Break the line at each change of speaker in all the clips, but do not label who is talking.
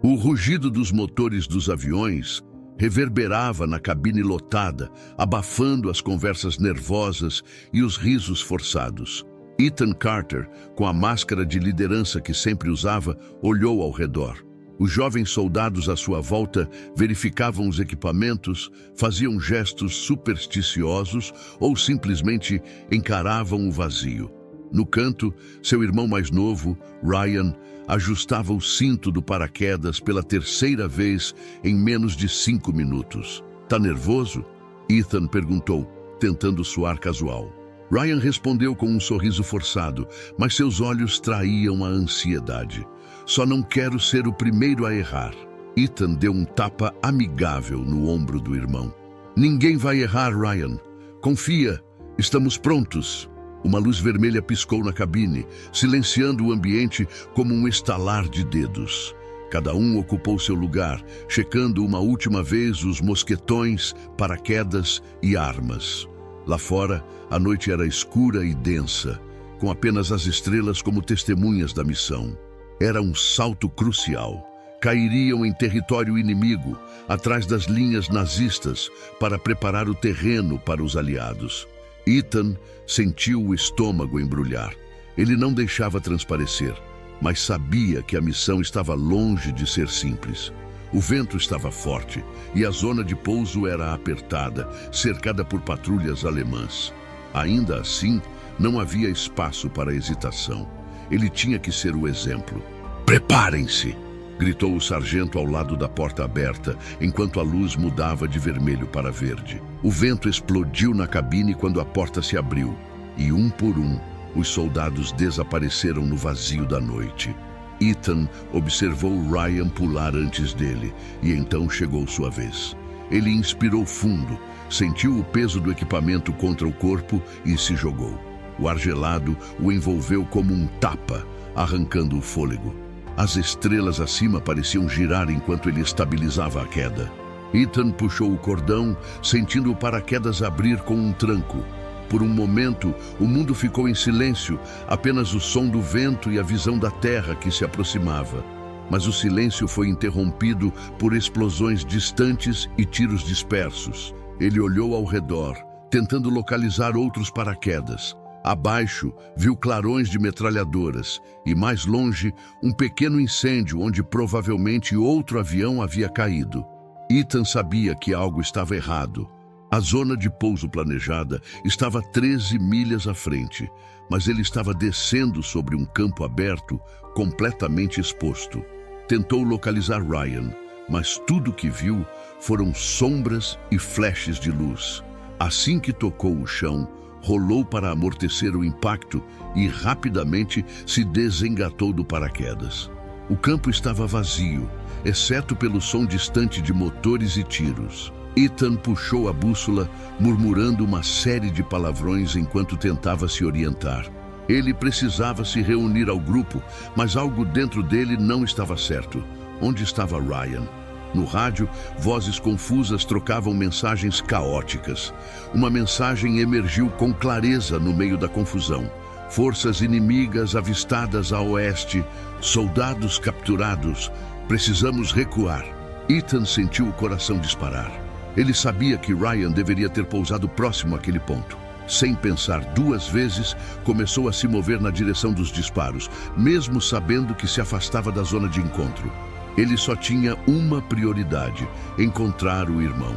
O rugido dos motores dos aviões reverberava na cabine lotada, abafando as conversas nervosas e os risos forçados. Ethan Carter, com a máscara de liderança que sempre usava, olhou ao redor. Os jovens soldados à sua volta verificavam os equipamentos, faziam gestos supersticiosos ou simplesmente encaravam o vazio. No canto, seu irmão mais novo, Ryan, ajustava o cinto do paraquedas pela terceira vez em menos de 5 minutos. "Tá nervoso?" Ethan perguntou, tentando soar casual. Ryan respondeu com um sorriso forçado, mas seus olhos traíam a ansiedade. "Só não quero ser o primeiro a errar." Ethan deu um tapa amigável no ombro do irmão. "Ninguém vai errar, Ryan. Confia, estamos prontos." Uma luz vermelha piscou na cabine, silenciando o ambiente como um estalar de dedos. Cada um ocupou seu lugar, checando uma última vez os mosquetões, paraquedas e armas. Lá fora, a noite era escura e densa, com apenas as estrelas como testemunhas da missão. Era um salto crucial. Cairiam em território inimigo, atrás das linhas nazistas, para preparar o terreno para os aliados. Ethan sentiu o estômago embrulhar. Ele não deixava transparecer, mas sabia que a missão estava longe de ser simples. O vento estava forte e a zona de pouso era apertada, cercada por patrulhas alemãs. Ainda assim, não havia espaço para hesitação. Ele tinha que ser o exemplo. "Preparem-se!" gritou o sargento ao lado da porta aberta, enquanto a luz mudava de vermelho para verde. O vento explodiu na cabine quando a porta se abriu, e um por um, os soldados desapareceram no vazio da noite. Ethan observou Ryan pular antes dele, e então chegou sua vez. Ele inspirou fundo, sentiu o peso do equipamento contra o corpo e se jogou. O ar gelado o envolveu como um tapa, arrancando o fôlego. As estrelas acima pareciam girar enquanto ele estabilizava a queda. Ethan puxou o cordão, sentindo o paraquedas abrir com um tranco. Por um momento, o mundo ficou em silêncio, apenas o som do vento e a visão da terra que se aproximava. Mas o silêncio foi interrompido por explosões distantes e tiros dispersos. Ele olhou ao redor, tentando localizar outros paraquedas. Abaixo, viu clarões de metralhadoras e, mais longe, um pequeno incêndio onde provavelmente outro avião havia caído. Ethan sabia que algo estava errado. A zona de pouso planejada estava 13 milhas à frente, mas ele estava descendo sobre um campo aberto, completamente exposto. Tentou localizar Ryan, mas tudo que viu foram sombras e flashes de luz. Assim que tocou o chão, rolou para amortecer o impacto e rapidamente se desengatou do paraquedas. O campo estava vazio, exceto pelo som distante de motores e tiros. Ethan puxou a bússola, murmurando uma série de palavrões enquanto tentava se orientar. Ele precisava se reunir ao grupo, mas algo dentro dele não estava certo. Onde estava Ryan? No rádio, vozes confusas trocavam mensagens caóticas. Uma mensagem emergiu com clareza no meio da confusão. Forças inimigas avistadas a oeste, soldados capturados, precisamos recuar. Ethan sentiu o coração disparar. Ele sabia que Ryan deveria ter pousado próximo àquele ponto. Sem pensar 2 vezes, começou a se mover na direção dos disparos, mesmo sabendo que se afastava da zona de encontro. Ele só tinha uma prioridade: encontrar o irmão.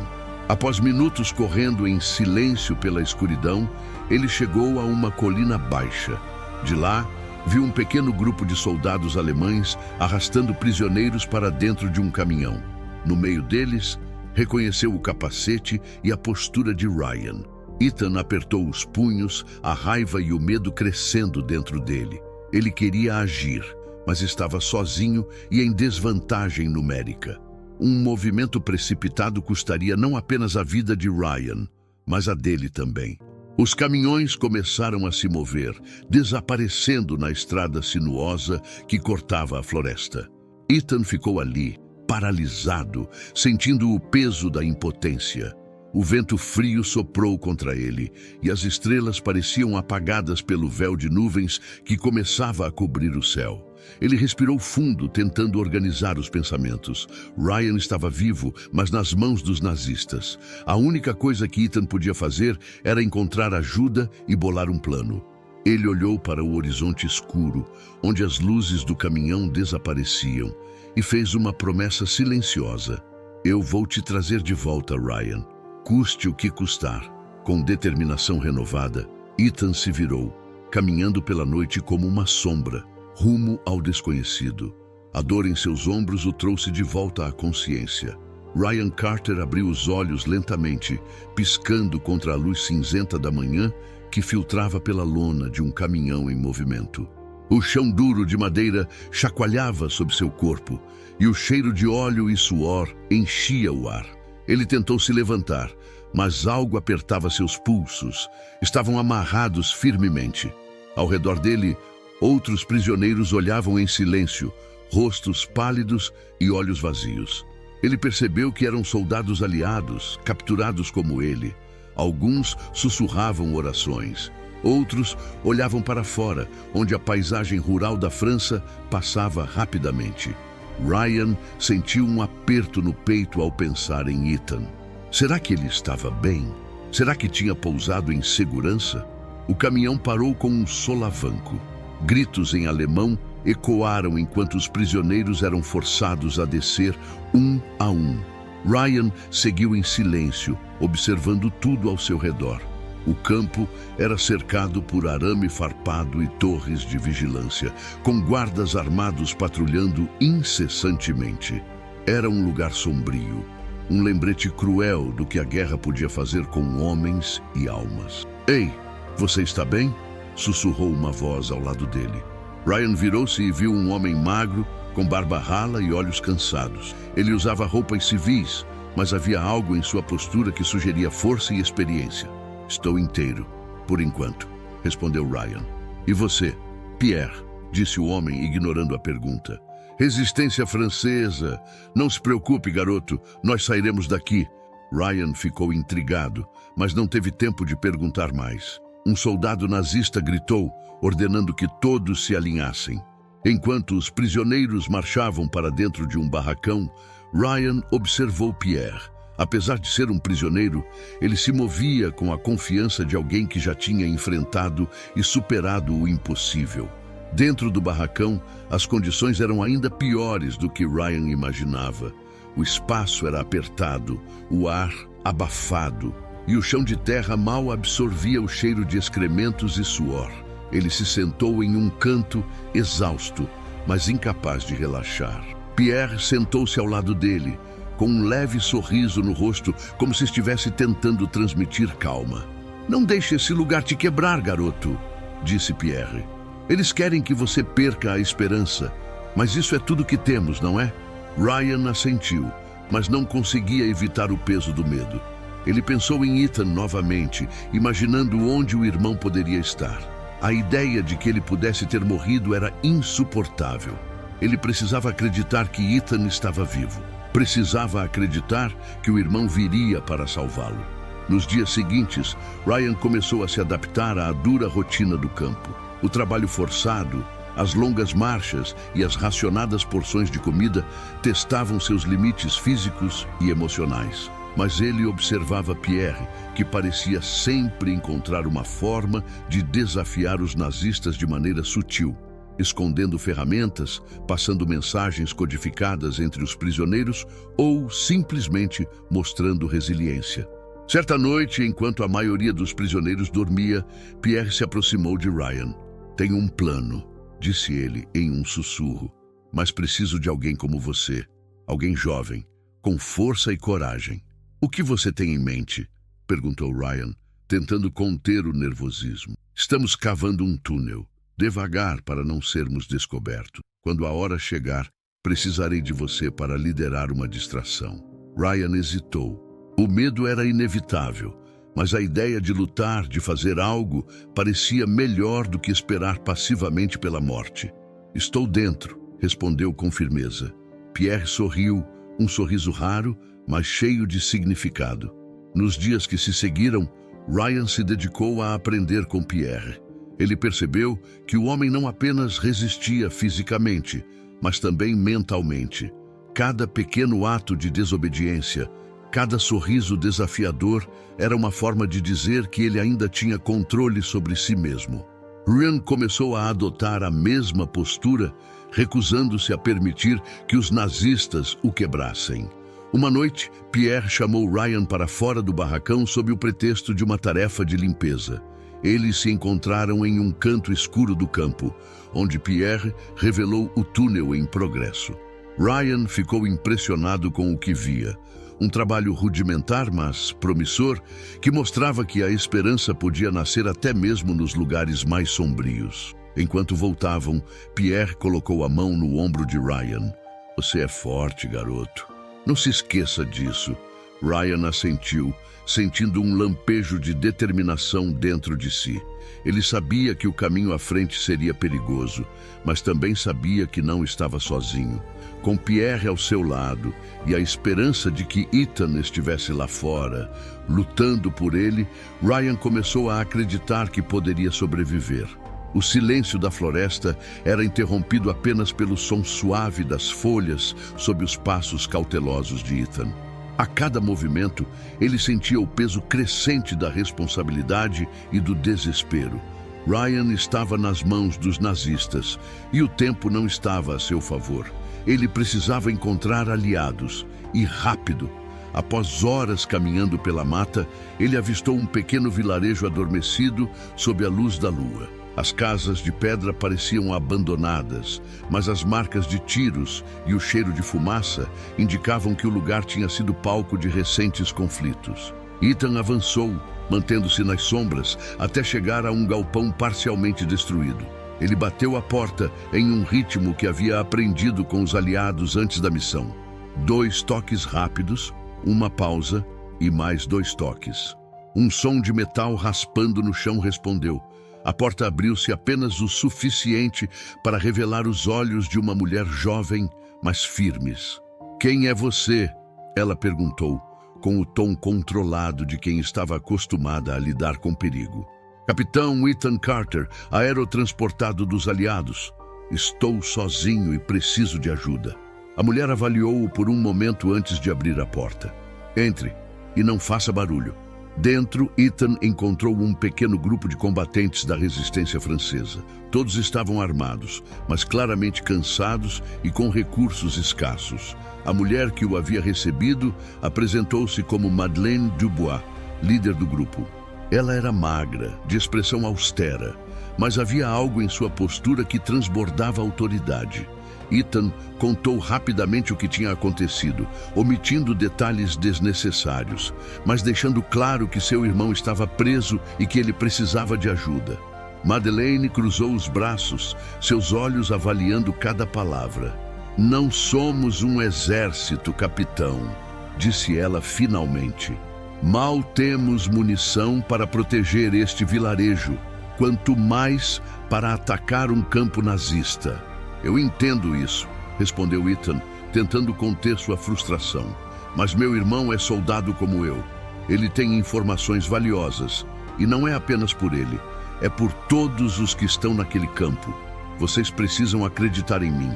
Após minutos correndo em silêncio pela escuridão, ele chegou a uma colina baixa. De lá, viu um pequeno grupo de soldados alemães arrastando prisioneiros para dentro de um caminhão. No meio deles, reconheceu o capacete e a postura de Ryan. Ethan apertou os punhos, a raiva e o medo crescendo dentro dele. Ele queria agir, mas estava sozinho e em desvantagem numérica. Um movimento precipitado custaria não apenas a vida de Ryan, mas a dele também. Os caminhões começaram a se mover, desaparecendo na estrada sinuosa que cortava a floresta. Ethan ficou ali, paralisado, sentindo o peso da impotência. O vento frio soprou contra ele, e as estrelas pareciam apagadas pelo véu de nuvens que começava a cobrir o céu. Ele respirou fundo, tentando organizar os pensamentos. Ryan estava vivo, mas nas mãos dos nazistas. A única coisa que Ethan podia fazer era encontrar ajuda e bolar um plano. Ele olhou para o horizonte escuro, onde as luzes do caminhão desapareciam, e fez uma promessa silenciosa. Eu vou te trazer de volta, Ryan. Custe o que custar. Com determinação renovada, Ethan se virou, caminhando pela noite como uma sombra, rumo ao desconhecido. A dor em seus ombros o trouxe de volta à consciência. Ryan Carter abriu os olhos lentamente, piscando contra a luz cinzenta da manhã que filtrava pela lona de um caminhão em movimento. O chão duro de madeira chacoalhava sob seu corpo, e o cheiro de óleo e suor enchia o ar. Ele tentou se levantar, mas algo apertava seus pulsos. Estavam amarrados firmemente. Ao redor dele, outros prisioneiros olhavam em silêncio, rostos pálidos e olhos vazios. Ele percebeu que eram soldados aliados, capturados como ele. Alguns sussurravam orações. Outros olhavam para fora, onde a paisagem rural da França passava rapidamente. Ryan sentiu um aperto no peito ao pensar em Ethan. Será que ele estava bem? Será que tinha pousado em segurança? O caminhão parou com um solavanco. Gritos em alemão ecoaram enquanto os prisioneiros eram forçados a descer um a um. Ryan seguiu em silêncio, observando tudo ao seu redor. O campo era cercado por arame farpado e torres de vigilância, com guardas armados patrulhando incessantemente. Era um lugar sombrio, um lembrete cruel do que a guerra podia fazer com homens e almas. Ei, você está bem? Sussurrou uma voz ao lado dele. Ryan virou-se e viu um homem magro, com barba rala e olhos cansados. Ele usava roupas civis, mas havia algo em sua postura que sugeria força e experiência. Estou inteiro, por enquanto, respondeu Ryan. E você? Pierre, disse o homem, ignorando a pergunta. Resistência francesa. Não se preocupe, garoto, nós sairemos daqui. Ryan ficou intrigado, mas não teve tempo de perguntar mais. Um soldado nazista gritou, ordenando que todos se alinhassem. Enquanto os prisioneiros marchavam para dentro de um barracão, Ryan observou Pierre. Apesar de ser um prisioneiro, ele se movia com a confiança de alguém que já tinha enfrentado e superado o impossível. Dentro do barracão, as condições eram ainda piores do que Ryan imaginava. O espaço era apertado, o ar abafado, e o chão de terra mal absorvia o cheiro de excrementos e suor. Ele se sentou em um canto, exausto, mas incapaz de relaxar. Pierre sentou-se ao lado dele, com um leve sorriso no rosto, como se estivesse tentando transmitir calma. Não deixe esse lugar te quebrar, garoto, disse Pierre. Eles querem que você perca a esperança, mas isso é tudo que temos, não é? Ryan assentiu, mas não conseguia evitar o peso do medo. Ele pensou em Ethan novamente, imaginando onde o irmão poderia estar. A ideia de que ele pudesse ter morrido era insuportável. Ele precisava acreditar que Ethan estava vivo. Precisava acreditar que o irmão viria para salvá-lo. Nos dias seguintes, Ryan começou a se adaptar à dura rotina do campo. O trabalho forçado, as longas marchas e as racionadas porções de comida testavam seus limites físicos e emocionais. Mas ele observava Pierre, que parecia sempre encontrar uma forma de desafiar os nazistas de maneira sutil, escondendo ferramentas, passando mensagens codificadas entre os prisioneiros ou simplesmente mostrando resiliência. Certa noite, enquanto a maioria dos prisioneiros dormia, Pierre se aproximou de Ryan. Tenho um plano, disse ele em um sussurro, mas preciso de alguém como você, alguém jovem, com força e coragem. O que você tem em mente? Perguntou Ryan, tentando conter o nervosismo. Estamos cavando um túnel. Devagar para não sermos descobertos. Quando a hora chegar, precisarei de você para liderar uma distração. Ryan hesitou. O medo era inevitável, mas a ideia de lutar, de fazer algo, parecia melhor do que esperar passivamente pela morte. Estou dentro, respondeu com firmeza. Pierre sorriu, um sorriso raro, mas cheio de significado. Nos dias que se seguiram, Ryan se dedicou a aprender com Pierre. Ele percebeu que o homem não apenas resistia fisicamente, mas também mentalmente. Cada pequeno ato de desobediência, cada sorriso desafiador era uma forma de dizer que ele ainda tinha controle sobre si mesmo. Ryan começou a adotar a mesma postura, recusando-se a permitir que os nazistas o quebrassem. Uma noite, Pierre chamou Ryan para fora do barracão sob o pretexto de uma tarefa de limpeza. Eles se encontraram em um canto escuro do campo, onde Pierre revelou o túnel em progresso. Ryan ficou impressionado com o que via. Um trabalho rudimentar, mas promissor, que mostrava que a esperança podia nascer até mesmo nos lugares mais sombrios. Enquanto voltavam, Pierre colocou a mão no ombro de Ryan. "Você é forte, garoto. Não se esqueça disso." Ryan assentiu, sentindo um lampejo de determinação dentro de si. Ele sabia que o caminho à frente seria perigoso, mas também sabia que não estava sozinho. Com Pierre ao seu lado e a esperança de que Ethan estivesse lá fora, lutando por ele, Ryan começou a acreditar que poderia sobreviver. O silêncio da floresta era interrompido apenas pelo som suave das folhas sob os passos cautelosos de Ethan. A cada movimento, ele sentia o peso crescente da responsabilidade e do desespero. Ryan estava nas mãos dos nazistas e o tempo não estava a seu favor. Ele precisava encontrar aliados, e rápido. Após horas caminhando pela mata, ele avistou um pequeno vilarejo adormecido sob a luz da lua. As casas de pedra pareciam abandonadas, mas as marcas de tiros e o cheiro de fumaça indicavam que o lugar tinha sido palco de recentes conflitos. Ethan avançou, mantendo-se nas sombras, até chegar a um galpão parcialmente destruído. Ele bateu a porta em um ritmo que havia aprendido com os aliados antes da missão. 2 toques rápidos, uma pausa e mais 2 toques. Um som de metal raspando no chão respondeu. A porta abriu-se apenas o suficiente para revelar os olhos de uma mulher jovem, mas firmes. "Quem é você?" ela perguntou, com o tom controlado de quem estava acostumada a lidar com perigo. "Capitão Ethan Carter, aerotransportado dos aliados. Estou sozinho e preciso de ajuda." A mulher avaliou-o por um momento antes de abrir a porta. "Entre e não faça barulho." Dentro, Ethan encontrou um pequeno grupo de combatentes da resistência francesa. Todos estavam armados, mas claramente cansados e com recursos escassos. A mulher que o havia recebido apresentou-se como Madeleine Dubois, líder do grupo. Ela era magra, de expressão austera, mas havia algo em sua postura que transbordava autoridade. Ethan contou rapidamente o que tinha acontecido, omitindo detalhes desnecessários, mas deixando claro que seu irmão estava preso e que ele precisava de ajuda. Madeleine cruzou os braços, seus olhos avaliando cada palavra. "Não somos um exército, capitão", disse ela finalmente. "Mal temos munição para proteger este vilarejo, quanto mais para atacar um campo nazista." "Eu entendo isso", respondeu Ethan, tentando conter sua frustração. "Mas meu irmão é soldado como eu. Ele tem informações valiosas. E não é apenas por ele. É por todos os que estão naquele campo. Vocês precisam acreditar em mim."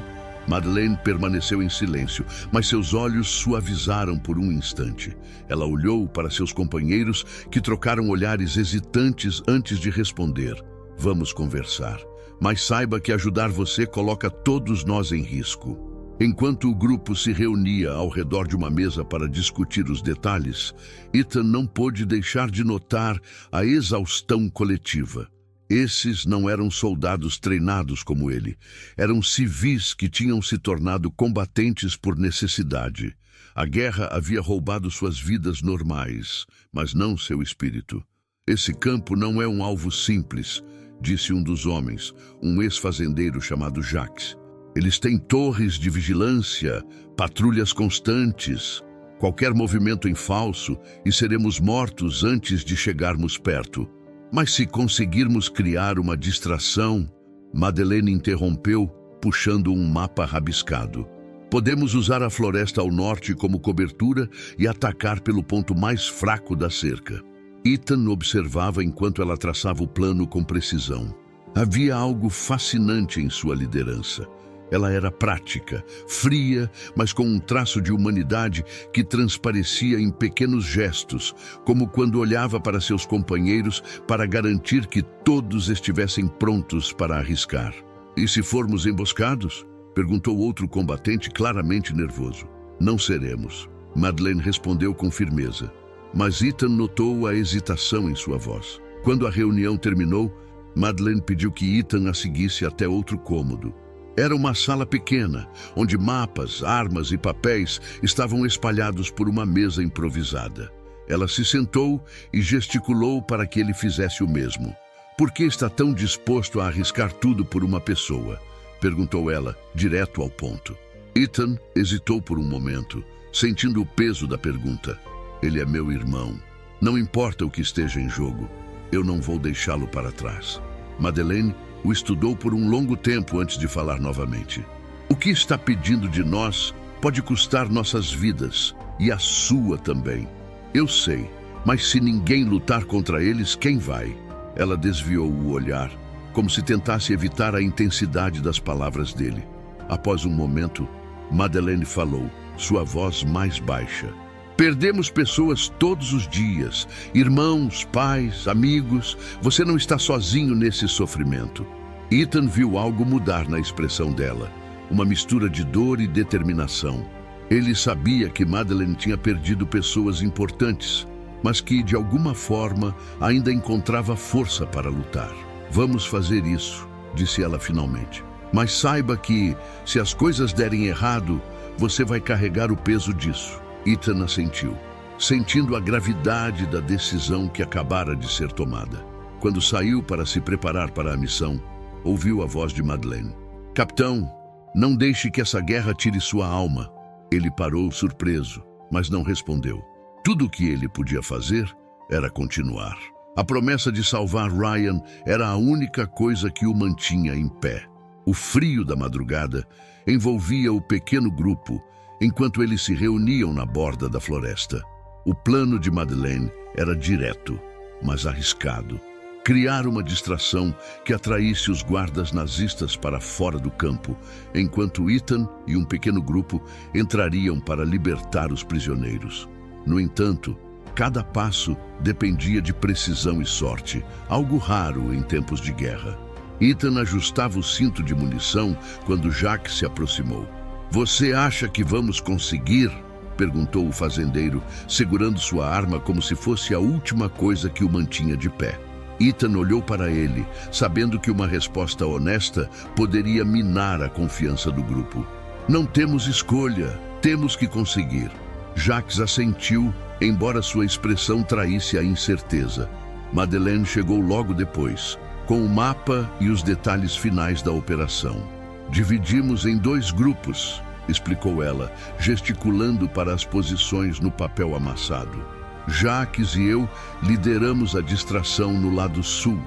Madeleine permaneceu em silêncio, mas seus olhos suavizaram por um instante. Ela olhou para seus companheiros, que trocaram olhares hesitantes antes de responder. "Vamos conversar. Mas saiba que ajudar você coloca todos nós em risco." Enquanto o grupo se reunia ao redor de uma mesa para discutir os detalhes, Ethan não pôde deixar de notar a exaustão coletiva. Esses não eram soldados treinados como ele. Eram civis que tinham se tornado combatentes por necessidade. A guerra havia roubado suas vidas normais, mas não seu espírito. "Esse campo não é um alvo simples", disse um dos homens, um ex-fazendeiro chamado Jacques. "Eles têm torres de vigilância, patrulhas constantes. Qualquer movimento em falso e seremos mortos antes de chegarmos perto." "Mas se conseguirmos criar uma distração..." Madeleine interrompeu, puxando um mapa rabiscado. Podemos usar a floresta ao norte como cobertura e atacar pelo ponto mais fraco da cerca. Ethan observava enquanto ela traçava o plano com precisão. Havia algo fascinante em sua liderança. Ela era prática, fria, mas com um traço de humanidade que transparecia em pequenos gestos, como quando olhava para seus companheiros para garantir que todos estivessem prontos para arriscar. "E se formos emboscados?" perguntou outro combatente claramente nervoso. "Não seremos", Madeleine respondeu com firmeza. Mas Ethan notou a hesitação em sua voz. Quando a reunião terminou, Madeleine pediu que Ethan a seguisse até outro cômodo. Era uma sala pequena, onde mapas, armas e papéis estavam espalhados por uma mesa improvisada. Ela se sentou e gesticulou para que ele fizesse o mesmo. "Por que está tão disposto a arriscar tudo por uma pessoa?" perguntou ela, direto ao ponto. Ethan hesitou por um momento, sentindo o peso da pergunta. "Ele é meu irmão. Não importa o que esteja em jogo, eu não vou deixá-lo para trás." Madeleine o estudou por um longo tempo antes de falar novamente. "O que está pedindo de nós pode custar nossas vidas, e a sua também. Eu sei, mas se ninguém lutar contra eles, quem vai?" Ela desviou o olhar, como se tentasse evitar a intensidade das palavras dele. Após um momento, Madeleine falou, sua voz mais baixa. "Perdemos pessoas todos os dias, irmãos, pais, amigos. Você não está sozinho nesse sofrimento." Ethan viu algo mudar na expressão dela, uma mistura de dor e determinação. Ele sabia que Madeleine tinha perdido pessoas importantes, mas que, de alguma forma, ainda encontrava força para lutar. "Vamos fazer isso", disse ela finalmente. "Mas saiba que, se as coisas derem errado, você vai carregar o peso disso." Ethan assentiu, sentindo a gravidade da decisão que acabara de ser tomada. Quando saiu para se preparar para a missão, ouviu a voz de Madeleine. "Capitão, não deixe que essa guerra tire sua alma." Ele parou surpreso, mas não respondeu. Tudo o que ele podia fazer era continuar. A promessa de salvar Ryan era a única coisa que o mantinha em pé. O frio da madrugada envolvia o pequeno grupo, enquanto eles se reuniam na borda da floresta. O plano de Madeleine era direto, mas arriscado. Criar uma distração que atraísse os guardas nazistas para fora do campo, enquanto Ethan e um pequeno grupo entrariam para libertar os prisioneiros. No entanto, cada passo dependia de precisão e sorte, algo raro em tempos de guerra. Ethan ajustava o cinto de munição quando Jacques se aproximou. "Você acha que vamos conseguir?" perguntou o fazendeiro, segurando sua arma como se fosse a última coisa que o mantinha de pé. Ethan olhou para ele, sabendo que uma resposta honesta poderia minar a confiança do grupo. "Não temos escolha, temos que conseguir." Jacques assentiu, embora sua expressão traísse a incerteza. Madeleine chegou logo depois, com o mapa e os detalhes finais da operação. "Dividimos em 2 grupos", explicou ela, gesticulando para as posições no papel amassado. "Jacques e eu lideramos a distração no lado sul.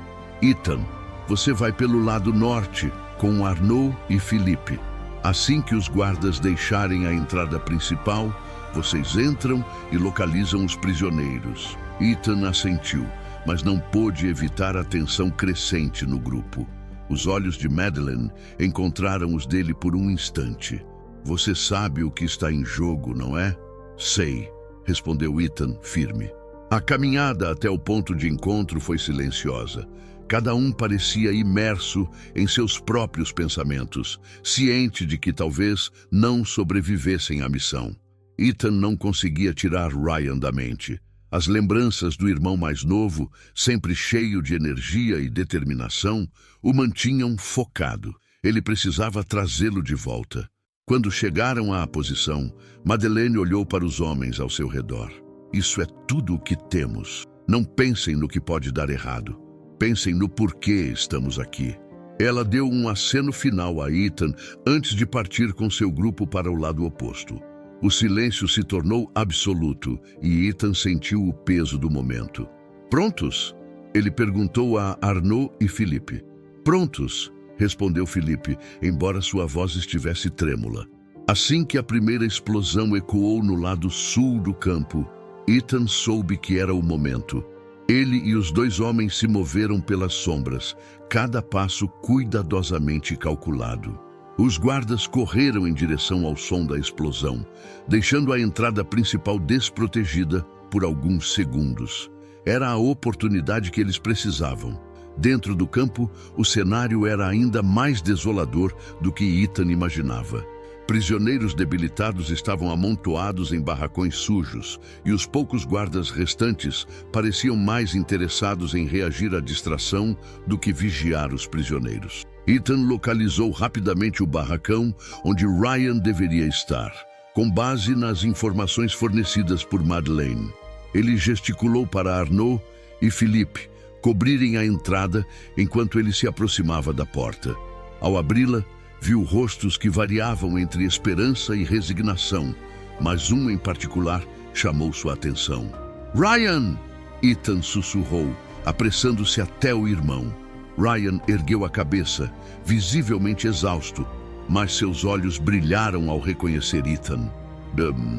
Ethan, você vai pelo lado norte, com Arnaud e Philippe. Assim que os guardas deixarem a entrada principal, vocês entram e localizam os prisioneiros." Ethan assentiu, mas não pôde evitar a tensão crescente no grupo. Os olhos de Madeleine encontraram os dele por um instante. "Você sabe o que está em jogo, não é?" "Sei", respondeu Ethan, firme. A caminhada até o ponto de encontro foi silenciosa. Cada um parecia imerso em seus próprios pensamentos, ciente de que talvez não sobrevivessem à missão. Ethan não conseguia tirar Ryan da mente. As lembranças do irmão mais novo, sempre cheio de energia e determinação, o mantinham focado. Ele precisava trazê-lo de volta. Quando chegaram à posição, Madeleine olhou para os homens ao seu redor. "Isso é tudo o que temos. Não pensem no que pode dar errado. Pensem no porquê estamos aqui." Ela deu um aceno final a Ethan antes de partir com seu grupo para o lado oposto. O silêncio se tornou absoluto e Ethan sentiu o peso do momento. "Prontos?" ele perguntou a Arnaud e Philippe. "Prontos", respondeu Philippe, embora sua voz estivesse trêmula. Assim que a primeira explosão ecoou no lado sul do campo, Ethan soube que era o momento. Ele e os dois homens se moveram pelas sombras, cada passo cuidadosamente calculado. Os guardas correram em direção ao som da explosão, deixando a entrada principal desprotegida por alguns segundos. Era a oportunidade que eles precisavam. Dentro do campo, o cenário era ainda mais desolador do que Ethan imaginava. Prisioneiros debilitados estavam amontoados em barracões sujos, e os poucos guardas restantes pareciam mais interessados em reagir à distração do que vigiar os prisioneiros. Ethan localizou rapidamente o barracão onde Ryan deveria estar, com base nas informações fornecidas por Madeleine. Ele gesticulou para Arnaud e Philippe cobrirem a entrada enquanto ele se aproximava da porta. Ao abri-la, viu rostos que variavam entre esperança e resignação, mas um em particular chamou sua atenção. "Ryan!" Ethan sussurrou, apressando-se até o irmão. Ryan ergueu a cabeça, visivelmente exausto, mas seus olhos brilharam ao reconhecer Ethan.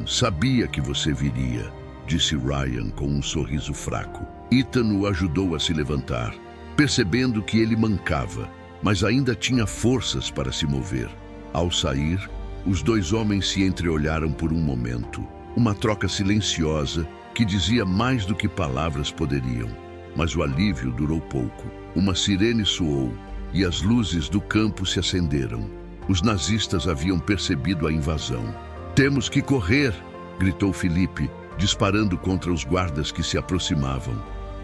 Sabia que você viria", disse Ryan com um sorriso fraco. Ethan o ajudou a se levantar, percebendo que ele mancava, mas ainda tinha forças para se mover. Ao sair, os dois homens se entreolharam por um momento. Uma troca silenciosa que dizia mais do que palavras poderiam. Mas o alívio durou pouco. Uma sirene soou e as luzes do campo se acenderam. Os nazistas haviam percebido a invasão. "Temos que correr!" gritou Philippe, disparando contra os guardas que se aproximavam.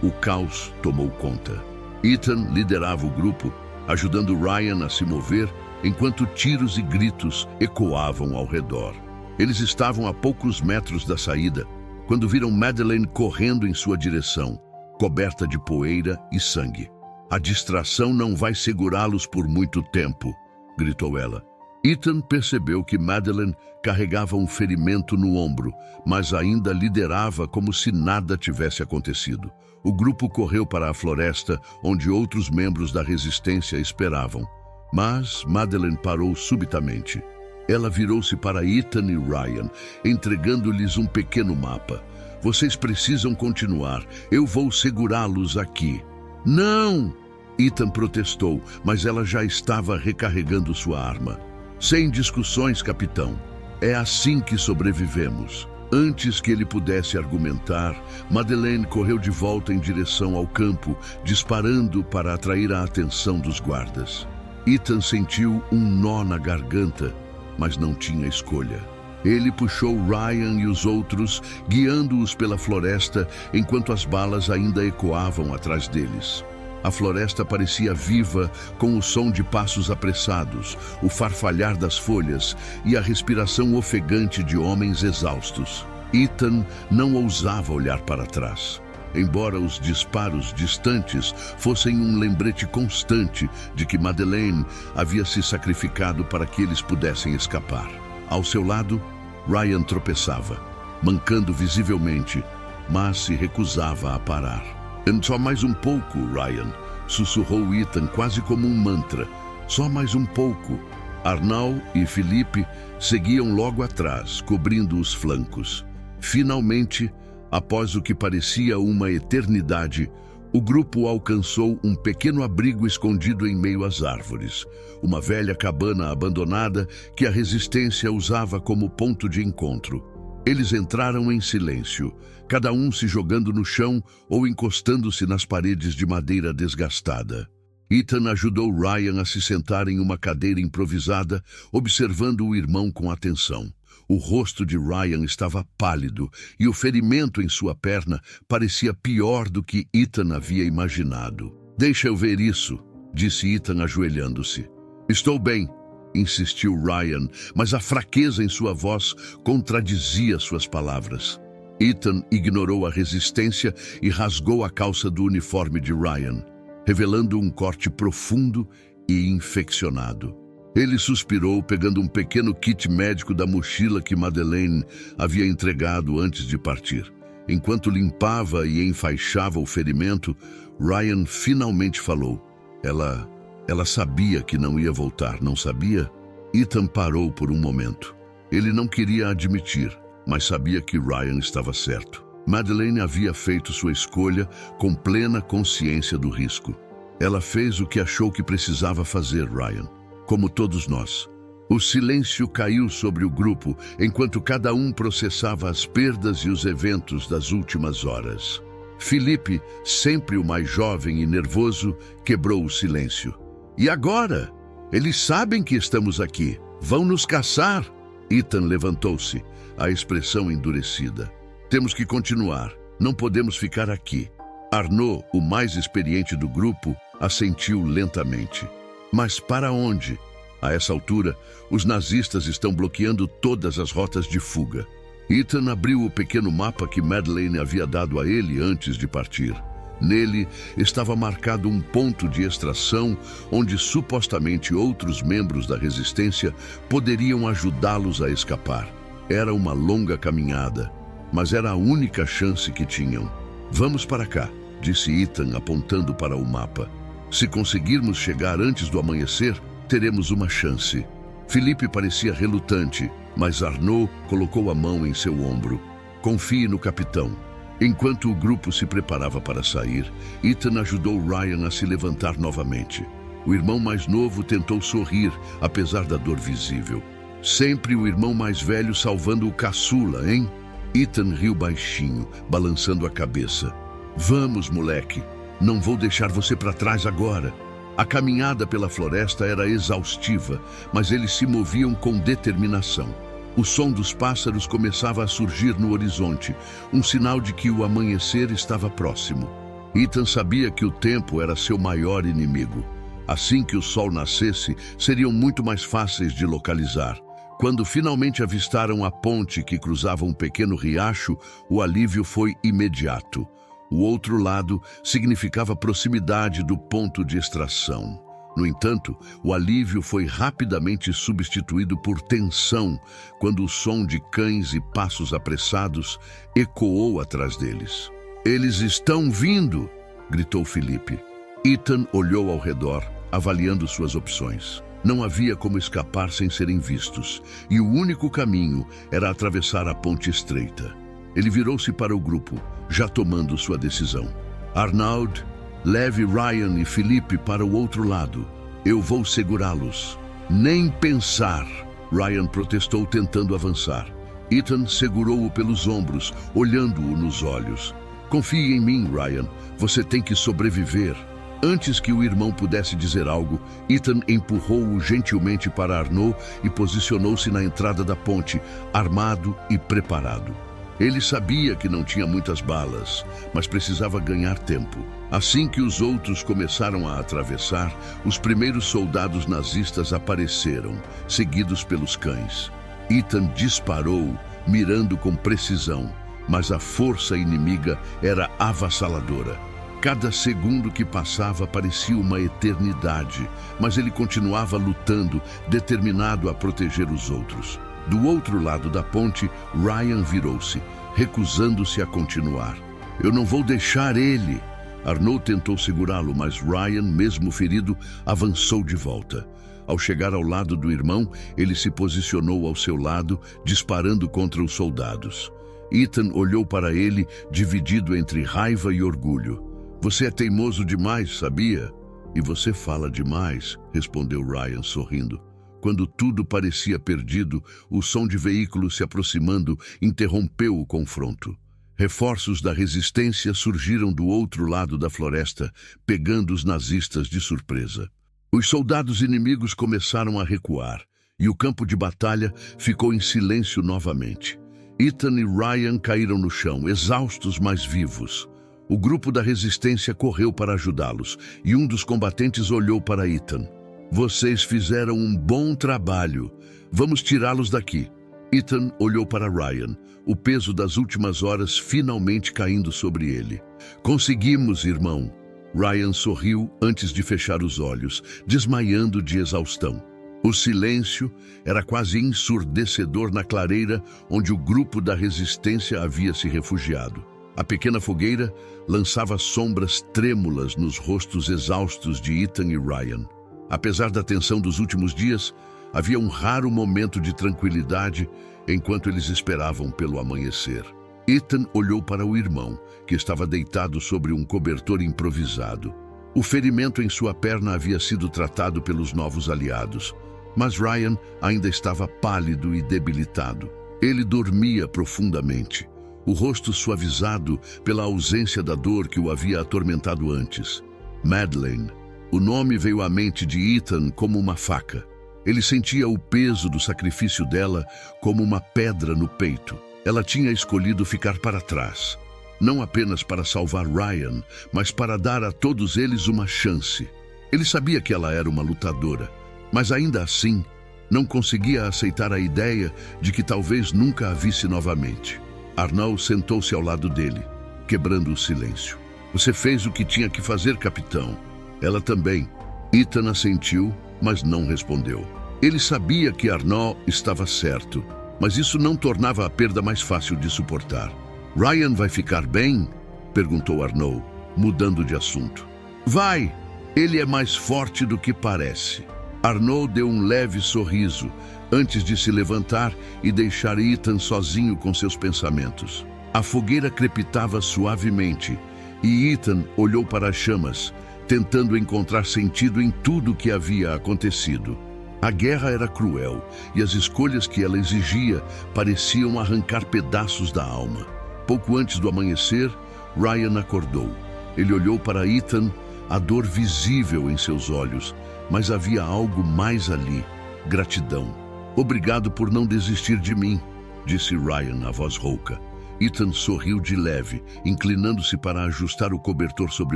O caos tomou conta. Ethan liderava o grupo, ajudando Ryan a se mover, enquanto tiros e gritos ecoavam ao redor. Eles estavam a poucos metros da saída, quando viram Madeleine correndo em sua direção, coberta de poeira e sangue. "A distração não vai segurá-los por muito tempo", gritou ela. Ethan percebeu que Madeleine carregava um ferimento no ombro, mas ainda liderava como se nada tivesse acontecido. O grupo correu para a floresta, onde outros membros da resistência esperavam. Mas Madeleine parou subitamente. Ela virou-se para Ethan e Ryan, entregando-lhes um pequeno mapa. "Vocês precisam continuar. Eu vou segurá-los aqui." "Não!" Ethan protestou, mas ela já estava recarregando sua arma. "Sem discussões, capitão. É assim que sobrevivemos." Antes que ele pudesse argumentar, Madeleine correu de volta em direção ao campo, disparando para atrair a atenção dos guardas. Ethan sentiu um nó na garganta, mas não tinha escolha. Ele puxou Ryan e os outros, guiando-os pela floresta, enquanto as balas ainda ecoavam atrás deles. A floresta parecia viva, com o som de passos apressados, o farfalhar das folhas e a respiração ofegante de homens exaustos. Ethan não ousava olhar para trás. Embora os disparos distantes fossem um lembrete constante de que Madeleine havia se sacrificado para que eles pudessem escapar. Ao seu lado, Ryan tropeçava, mancando visivelmente, mas se recusava a parar. "Só mais um pouco, Ryan", sussurrou Ethan quase como um mantra. "Só mais um pouco." Arnaud e Philippe seguiam logo atrás, cobrindo os flancos. Finalmente, após o que parecia uma eternidade, o grupo alcançou um pequeno abrigo escondido em meio às árvores, uma velha cabana abandonada que a resistência usava como ponto de encontro. Eles entraram em silêncio, cada um se jogando no chão ou encostando-se nas paredes de madeira desgastada. Ethan ajudou Ryan a se sentar em uma cadeira improvisada, observando o irmão com atenção. O rosto de Ryan estava pálido e o ferimento em sua perna parecia pior do que Ethan havia imaginado. "Deixa eu ver isso", disse Ethan ajoelhando-se. "Estou bem", insistiu Ryan, mas a fraqueza em sua voz contradizia suas palavras. Ethan ignorou a resistência e rasgou a calça do uniforme de Ryan, revelando um corte profundo e infeccionado. Ele suspirou, pegando um pequeno kit médico da mochila que Madeleine havia entregado antes de partir. Enquanto limpava e enfaixava o ferimento, Ryan finalmente falou. Ela sabia que não ia voltar, não sabia? Ethan parou por um momento. Ele não queria admitir, mas sabia que Ryan estava certo. Madeleine havia feito sua escolha com plena consciência do risco. Ela fez o que achou que precisava fazer, Ryan, como todos nós. O silêncio caiu sobre o grupo enquanto cada um processava as perdas e os eventos das últimas horas. Felipe, sempre o mais jovem e nervoso, quebrou o silêncio. E agora? Eles sabem que estamos aqui. Vão nos caçar? Ethan levantou-se, a expressão endurecida. Temos que continuar. Não podemos ficar aqui. Arnaud, o mais experiente do grupo, assentiu lentamente. Mas para onde? A essa altura, os nazistas estão bloqueando todas as rotas de fuga. Ethan abriu o pequeno mapa que Madeleine havia dado a ele antes de partir. Nele estava marcado um ponto de extração onde supostamente outros membros da resistência poderiam ajudá-los a escapar. Era uma longa caminhada, mas era a única chance que tinham. Vamos para cá, disse Ethan apontando para o mapa. Se conseguirmos chegar antes do amanhecer, teremos uma chance. Felipe parecia relutante, mas Arnaud colocou a mão em seu ombro. Confie no capitão. Enquanto o grupo se preparava para sair, Ethan ajudou Ryan a se levantar novamente. O irmão mais novo tentou sorrir, apesar da dor visível. Sempre o irmão mais velho salvando o caçula, hein? Ethan riu baixinho, balançando a cabeça. Vamos, moleque. Não vou deixar você para trás agora. A caminhada pela floresta era exaustiva, mas eles se moviam com determinação. O som dos pássaros começava a surgir no horizonte, um sinal de que o amanhecer estava próximo. Ethan sabia que o tempo era seu maior inimigo. Assim que o sol nascesse, seriam muito mais fáceis de localizar. Quando finalmente avistaram a ponte que cruzava um pequeno riacho, o alívio foi imediato. O outro lado significava proximidade do ponto de extração. No entanto, o alívio foi rapidamente substituído por tensão quando o som de cães e passos apressados ecoou atrás deles. Eles estão vindo! Gritou Felipe. Ethan olhou ao redor, avaliando suas opções. Não havia como escapar sem serem vistos, e o único caminho era atravessar a ponte estreita. Ele virou-se para o grupo, já tomando sua decisão. Arnaud, leve Ryan e Felipe para o outro lado. Eu vou segurá-los. Nem pensar! Ryan protestou tentando avançar. Ethan segurou-o pelos ombros, olhando-o nos olhos. Confie em mim, Ryan. Você tem que sobreviver. Antes que o irmão pudesse dizer algo, Ethan empurrou-o gentilmente para Arnaud e posicionou-se na entrada da ponte, armado e preparado. Ele sabia que não tinha muitas balas, mas precisava ganhar tempo. Assim que os outros começaram a atravessar, os primeiros soldados nazistas apareceram, seguidos pelos cães. Ethan disparou, mirando com precisão, mas a força inimiga era avassaladora. Cada segundo que passava parecia uma eternidade, mas ele continuava lutando, determinado a proteger os outros. Do outro lado da ponte, Ryan virou-se, recusando-se a continuar. Eu não vou deixar ele! Arnaud tentou segurá-lo, mas Ryan, mesmo ferido, avançou de volta. Ao chegar ao lado do irmão, ele se posicionou ao seu lado, disparando contra os soldados. Ethan olhou para ele, dividido entre raiva e orgulho. Você é teimoso demais, sabia? E você fala demais, respondeu Ryan, sorrindo. Quando tudo parecia perdido, o som de veículos se aproximando interrompeu o confronto. Reforços da resistência surgiram do outro lado da floresta, pegando os nazistas de surpresa. Os soldados inimigos começaram a recuar, e o campo de batalha ficou em silêncio novamente. Ethan e Ryan caíram no chão, exaustos, mas vivos. O grupo da resistência correu para ajudá-los, e um dos combatentes olhou para Ethan. Vocês fizeram um bom trabalho. Vamos tirá-los daqui. Ethan olhou para Ryan, o peso das últimas horas finalmente caindo sobre ele. Conseguimos, irmão. Ryan sorriu antes de fechar os olhos, desmaiando de exaustão. O silêncio era quase ensurdecedor na clareira onde o grupo da resistência havia se refugiado. A pequena fogueira lançava sombras trêmulas nos rostos exaustos de Ethan e Ryan. Apesar da tensão dos últimos dias, Havia um raro momento de tranquilidade enquanto eles esperavam pelo amanhecer. Ethan olhou para o irmão, que estava deitado sobre um cobertor improvisado. O ferimento em sua perna havia sido tratado pelos novos aliados, mas Ryan ainda estava pálido e debilitado. Ele dormia profundamente, o rosto suavizado pela ausência da dor que o havia atormentado antes. Madeleine. O nome veio à mente de Ethan como uma faca. Ele sentia o peso do sacrifício dela como uma pedra no peito. Ela tinha escolhido ficar para trás, não apenas para salvar Ryan, mas para dar a todos eles uma chance. Ele sabia que ela era uma lutadora, mas ainda assim, não conseguia aceitar a ideia de que talvez nunca a visse novamente. Arnold sentou-se ao lado dele, quebrando o silêncio. Você fez o que tinha que fazer, capitão. Ela também. Ethan assentiu, mas não respondeu. Ele sabia que Arnold estava certo, mas isso não tornava a perda mais fácil de suportar. Ryan vai ficar bem? Perguntou Arnold, mudando de assunto. Vai! Ele é mais forte do que parece. Arnold deu um leve sorriso antes de se levantar e deixar Ethan sozinho com seus pensamentos. A fogueira crepitava suavemente e Ethan olhou para as chamas, tentando encontrar sentido em tudo o que havia acontecido. A guerra era cruel e as escolhas que ela exigia pareciam arrancar pedaços da alma. Pouco antes do amanhecer, Ryan acordou. Ele olhou para Ethan, a dor visível em seus olhos, mas havia algo mais ali: gratidão. Obrigado por não desistir de mim, disse Ryan, a voz rouca. Ethan sorriu de leve, inclinando-se para ajustar o cobertor sobre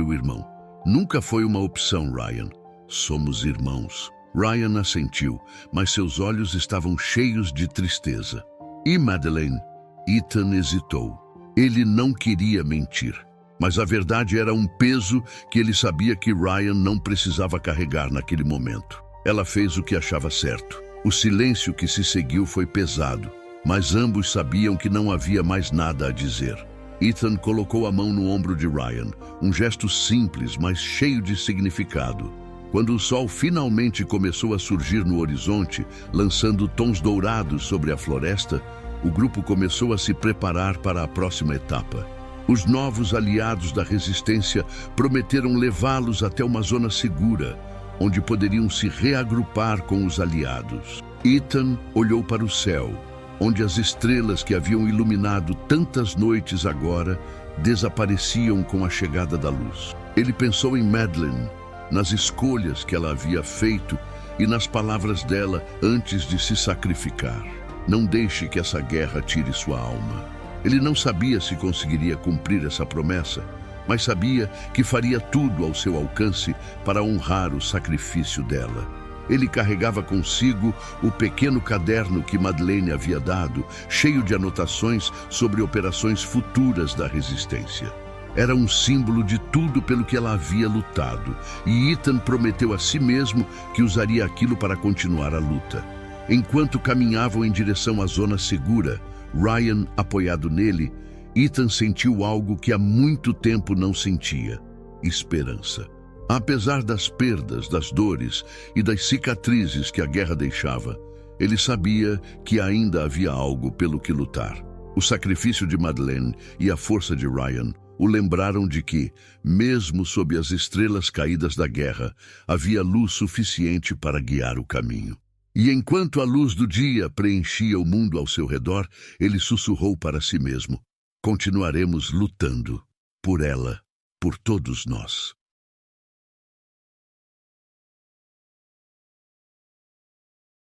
o irmão. Nunca foi uma opção, Ryan. Somos irmãos. Ryan assentiu, mas seus olhos estavam cheios de tristeza. E Madeleine? Ethan hesitou. Ele não queria mentir, mas a verdade era um peso que ele sabia que Ryan não precisava carregar naquele momento. Ela fez o que achava certo. O silêncio que se seguiu foi pesado, mas ambos sabiam que não havia mais nada a dizer. Ethan colocou a mão no ombro de Ryan, um gesto simples, mas cheio de significado. Quando o sol finalmente começou a surgir no horizonte, lançando tons dourados sobre a floresta, o grupo começou a se preparar para a próxima etapa. Os novos aliados da resistência prometeram levá-los até uma zona segura, onde poderiam se reagrupar com os aliados. Ethan olhou para o céu, onde as estrelas que haviam iluminado tantas noites agora desapareciam com a chegada da luz. Ele pensou em Madeleine, nas escolhas que ela havia feito e nas palavras dela antes de se sacrificar. Não deixe que essa guerra tire sua alma. Ele não sabia se conseguiria cumprir essa promessa, mas sabia que faria tudo ao seu alcance para honrar o sacrifício dela. Ele carregava consigo o pequeno caderno que Madeleine havia dado, cheio de anotações sobre operações futuras da resistência. Era um símbolo de tudo pelo que ela havia lutado, e Ethan prometeu a si mesmo que usaria aquilo para continuar a luta. Enquanto caminhavam em direção à zona segura, Ryan apoiado nele, Ethan sentiu algo que há muito tempo não sentia: esperança. Apesar das perdas, das dores e das cicatrizes que a guerra deixava, ele sabia que ainda havia algo pelo que lutar. O sacrifício de Madeleine e a força de Ryan o lembraram de que, mesmo sob as estrelas caídas da guerra, havia luz suficiente para guiar o caminho. E enquanto a luz do dia preenchia o mundo ao seu redor, ele sussurrou para si mesmo: continuaremos lutando por ela, por todos nós.